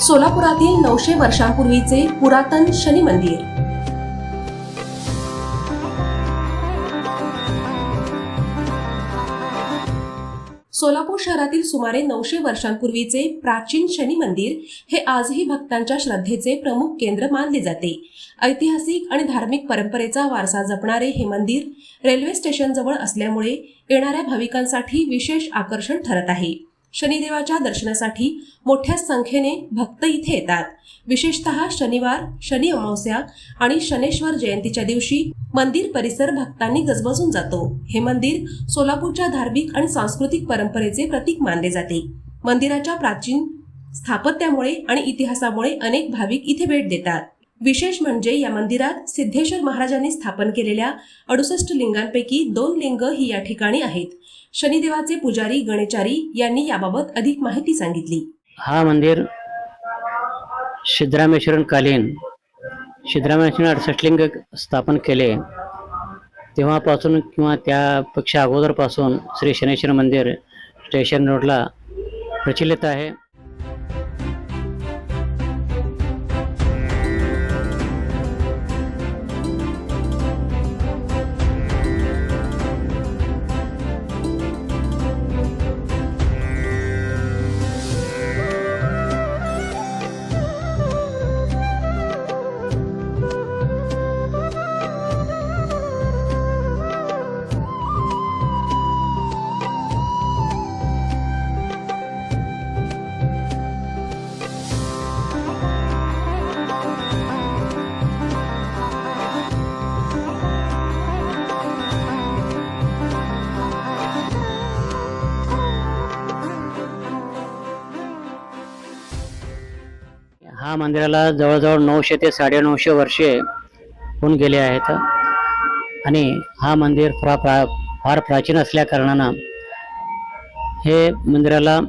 सोलापुरातील 900 वर्षांपूर्वीचे पुरातन शनी मंदिर. सोलापूर शहरातील सुमारे 900 वर्षांपूर्वीचे प्राचीन शनी मंदिर हे आजही भक्तांच्या श्रद्धेचे प्रमुख केंद्र मानले जाते. ऐतिहासिक आणि धार्मिक परंपरेचा वारसा जपणारे हे मंदिर रेल्वे स्टेशनजवळ असल्यामुळे येणाऱ्या भाविकांसाठी विशेष आकर्षण ठरत आहे. शनिदेवाच्या दर्शनासाठी मोठ्या संख्येने भक्त इथे येतात. विशेषतः शनिवार, शनी अमावस्या आणि शनेश्वर जयंतीच्या दिवशी मंदिर परिसर भक्तांनी गजबजून जातो. हे मंदिर सोलापूरच्या धार्मिक आणि सांस्कृतिक परंपरेचे प्रतीक मानले जाते. मंदिराच्या प्राचीन स्थापत्यामुळे आणि इतिहासामुळे अनेक भाविक इथे भेट देतात. विशेष म्हणजे या मंदिरात सिद्धेश्वर महाराजांनी स्थापन केलेल्या 68 लिंगांपैकी 2 लिंग ही या ठिकाणी आहेत. शनिदेवाचे पुजारी गणेचारी यांनी याबाबत अधिक माहिती सांगितली. हा मंदिर सिद्धरामेश्वरन कालीन सिद्धरामेश्वरने 68 लिंग स्थापन केले तेव्हापासून किंवा त्यापेक्षा अगोदरपासून श्री शनेश्वर मंदिर स्टेशन रोडला प्रचलित आहे. हा मंदिराला जवळजवळ 900 ते 950 वर्षे होऊन गेले आहेत आणि हा मंदिर फार प्राचीन असल्या कारणानं हे मंदिराला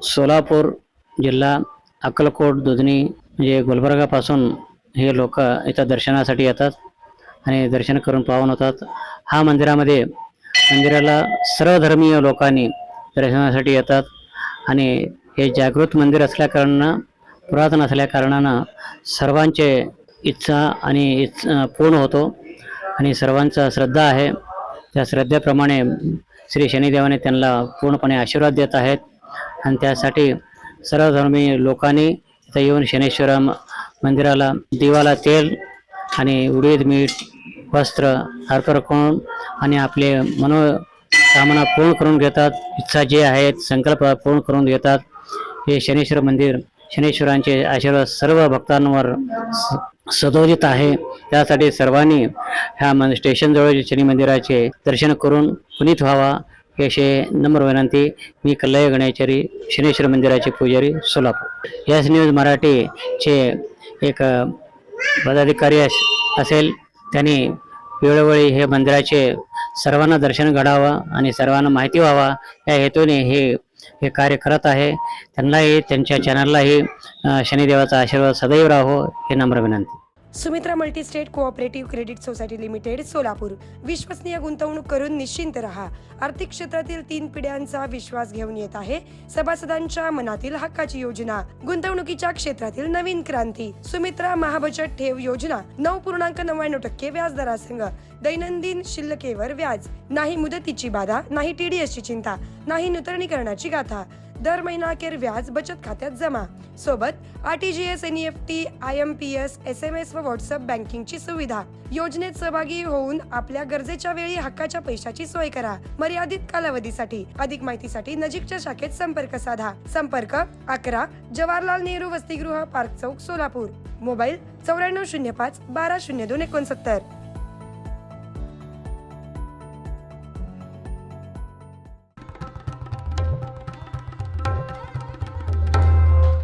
सोलापूर जिल्हा, अक्कलकोट, दुधनी म्हणजे गुलबर्गापासून हे लोक इथं दर्शनासाठी येतात आणि दर्शन करून पावन होतात. हा मंदिराला सर्वधर्मीय लोकांनी दर्शनासाठी येतात आणि हे जागृत मंदिर असल्या कारणानं, पुरातन असल्या कारणानं सर्वांचे इच्छा आणि पूर्ण होतो आणि सर्वांचा श्रद्धा आहे. त्या श्रद्धेप्रमाणे श्री शनिदेवाने त्यांना पूर्णपणे आशीर्वाद देत आहेत आणि त्यासाठी सर्वधर्मीय लोकांनी इथं येऊन शनेश्वर मंदिराला दिवाला तेल आणि उडीद, मीठ, वस्त्र अर्पण करून आणि आपले मनोकामना पूर्ण करून घेतात. इच्छा जे आहेत संकल्प पूर्ण करून घेतात. हे शनेश्वर मंदिर शनेश्वरांचे आशीर्वाद सर्व भक्तांवर सदोदित आहे. त्यासाठी सर्वांनी ह्या स्टेशनजवळ शनी मंदिराचे दर्शन करून पुनीत व्हावा ही अशी नम्र विनंती. मी कल्लाय गणेचारी, शनेश्वर मंदिराचे पुजारी, सोलापूर. यस न्यूज मराठीचे एक पदाधिकारी असेल त्यांनी वेळोवेळी हे मंदिराचे सर्वांना दर्शन घडावं आणि सर्वांना माहिती व्हावा या हेतूने हे कार्य करत आहे. त्यांनाही त्यांच्या चॅनललाही शनिदेवाचा आशीर्वाद सदैव राहो हे नम्र विनंती. Sumitra multi-state cooperative credit society limited, Solapur. विश्वसनीय गुंतवणूक करून निश्चिंत रहा. आर्थिक क्षेत्रातील 3 पिढ्यांचा विश्वास घेऊन येत आहे सभासदांच्या मनातील हक्काची योजना. गुंतवणुकीच्या क्षेत्रातील नवीन क्रांती. सुमित्रा महाबचत ठेव योजना 9.99% व्याज दरासंग. दैनंदिन शिल्लकेवर व्याज नाही. मुदतीची बाधा नाही. TDSची चिंता नाही. नूतनीकरणाची गाथा. दर महिना अखेर व्याज बचत खात्यात जमा. सोबत RTGS, NEFT, IMPS, SMS व व्हॉट्सअप बँकिंगची सुविधा. योजनेत सहभागी होऊन आपल्या गरजेच्या वेळी हक्काच्या पैशाची सोय करा. मर्यादित कालावधीसाठी. अधिक माहितीसाठी नजीकच्या शाखेत संपर्क साधा. संपर्क 11 जवाहरलाल नेहरू वसतिगृह, पार्क चौक, सोलापूर. मोबाईल 9405 120269.